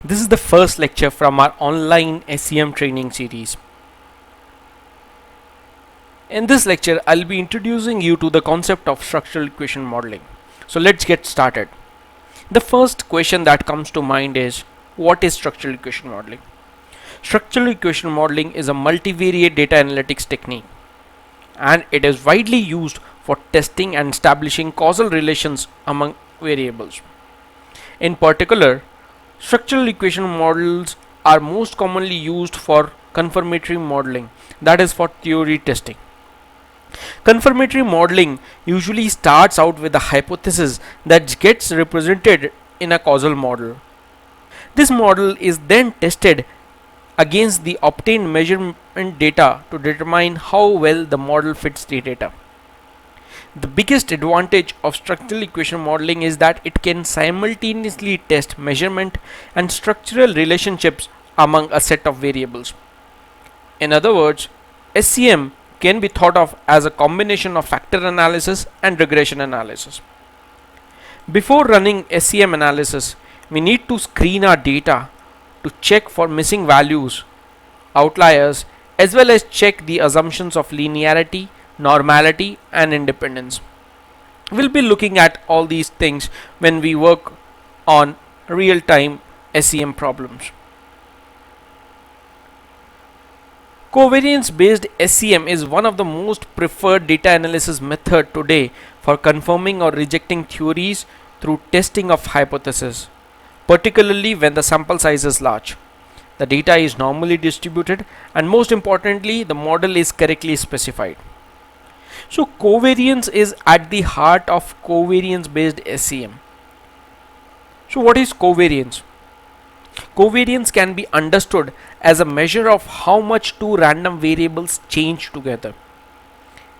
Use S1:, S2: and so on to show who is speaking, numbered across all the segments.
S1: This is the first lecture from our online SEM training series. In this lecture, I'll be introducing you to the concept of structural equation modeling. So let's get started. The first question that comes to mind is, what is structural equation modeling? Structural equation modeling is a multivariate data analytics technique, and it is widely used for testing and establishing causal relations among variables. In particular, structural equation models are most commonly used for confirmatory modeling, that is, for theory testing. Confirmatory modeling usually starts out with a hypothesis that gets represented in a causal model. This model is then tested against the obtained measurement data to determine how well the model fits the data. The biggest advantage of structural equation modeling is that it can simultaneously test measurement and structural relationships among a set of variables. In other words, SEM can be thought of as a combination of factor analysis and regression analysis. Before running SEM analysis, we need to screen our data to check for missing values, outliers, as well as check the assumptions of linearity, normality, and independence. We'll be looking at all these things when we work on real-time SEM problems. Covariance based SEM is one of the most preferred data analysis method today for confirming or rejecting theories through testing of hypotheses, particularly when the sample size is large. The data is normally distributed, and most importantly, the model is correctly specified. So covariance is at the heart of covariance based SEM. So what is covariance? Covariance can be understood as a measure of how much two random variables change together.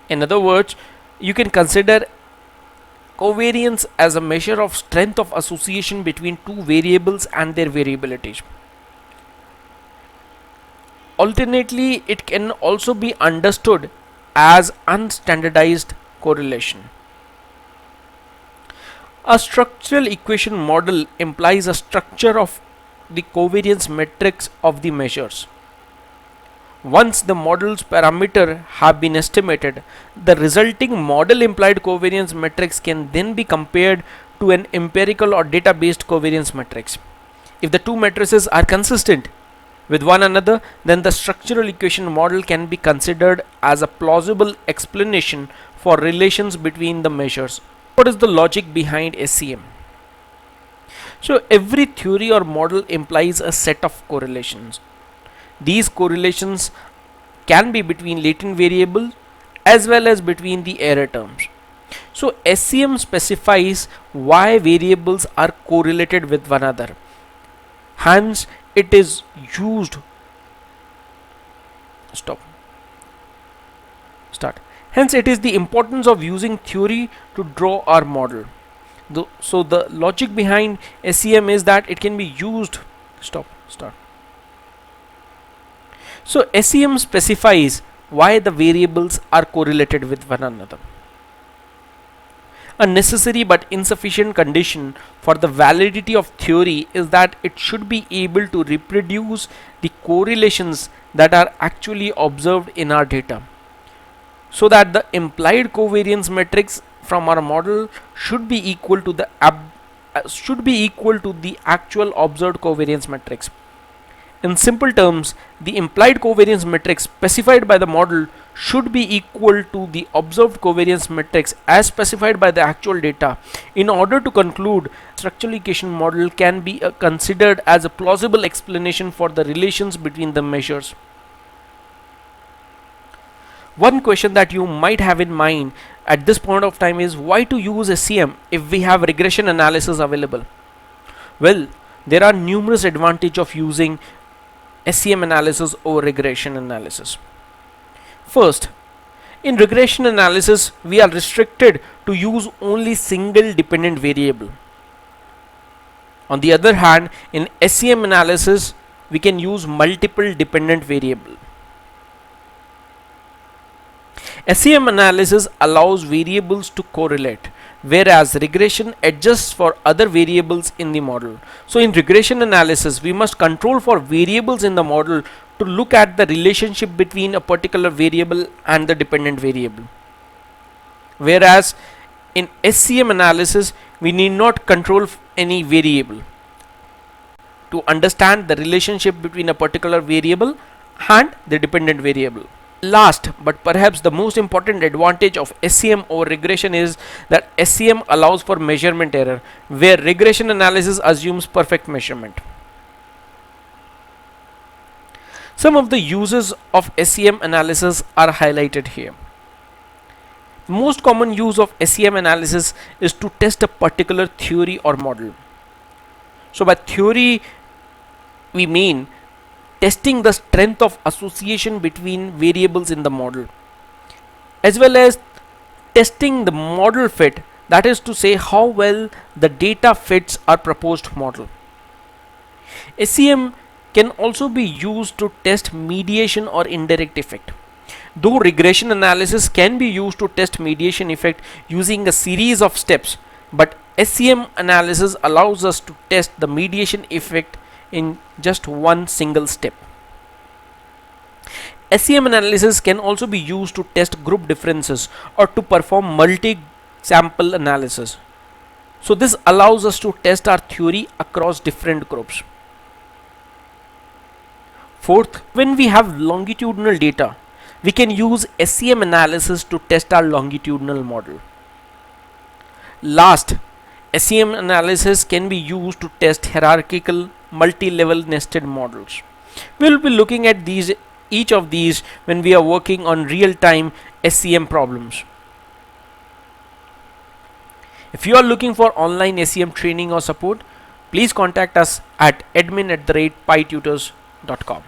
S1: In other words, you can consider covariance as a measure of strength of association between two variables and their variabilities. Alternately, it can also be understood as unstandardized correlation. A structural equation model implies a structure of the covariance matrix of the measures. Once the model's parameters have been estimated, the resulting model implied covariance matrix can then be compared to an empirical or data based covariance matrix. If the two matrices are consistent with one another, then the structural equation model can be considered as a plausible explanation for relations between the measures. What is the logic behind SEM? So every theory or model implies a set of correlations. These correlations can be between latent variables as well as between the error terms. So SEM specifies why variables are correlated with one another. Hence, it is used. Hence, it is the importance of using theory to draw our model. So the logic behind SEM is that it can be used. So SEM specifies why the variables are correlated with one another. A necessary but insufficient condition for the validity of theory is that it should be able to reproduce the correlations that are actually observed in our data, so that the implied covariance matrix from our model should be equal to the actual observed covariance matrix. In simple terms, the implied covariance matrix specified by the model should be equal to the observed covariance matrix as specified by the actual data. In order to conclude, structural equation model can be considered as a plausible explanation for the relations between the measures. One question that you might have in mind at this point of time is, why to use SEM if we have regression analysis available? Well, there are numerous advantages of using SEM analysis over regression analysis. First, in regression analysis, we are restricted to use only single dependent variable. On the other hand, in SEM analysis, we can use multiple dependent variable. SEM analysis allows variables to correlate. whereas regression adjusts for other variables in the model. So in regression analysis, we must control for variables in the model to look at the relationship between a particular variable and the dependent variable. Whereas in SCM analysis, we need not control any variable to understand the relationship between a particular variable and the dependent variable. Last but perhaps the most important advantage of SCM over regression is that SCM allows for measurement error, where regression analysis assumes perfect measurement. Some of the uses of SCM analysis are highlighted here. Most common use of SCM analysis is to test a particular theory or model. So by theory, we mean testing the strength of association between variables in the model, as well as testing the model fit, that is to say how well the data fits our proposed model. SCM can also be used to test mediation or indirect effect. Though regression analysis can be used to test mediation effect using a series of steps, but SCM analysis allows us to test the mediation effect in just one single step. SCM analysis can also be used to test group differences or to perform multi-sample analysis. So this allows us to test our theory across different groups. Fourth, when we have longitudinal data, we can use SCM analysis to test our longitudinal model. Last, SCM analysis can be used to test hierarchical multi-level nested models. We will be looking at each of these when we are working on real-time SCM problems. If you are looking for online SCM training or support, please contact us at admin@pytutors.com.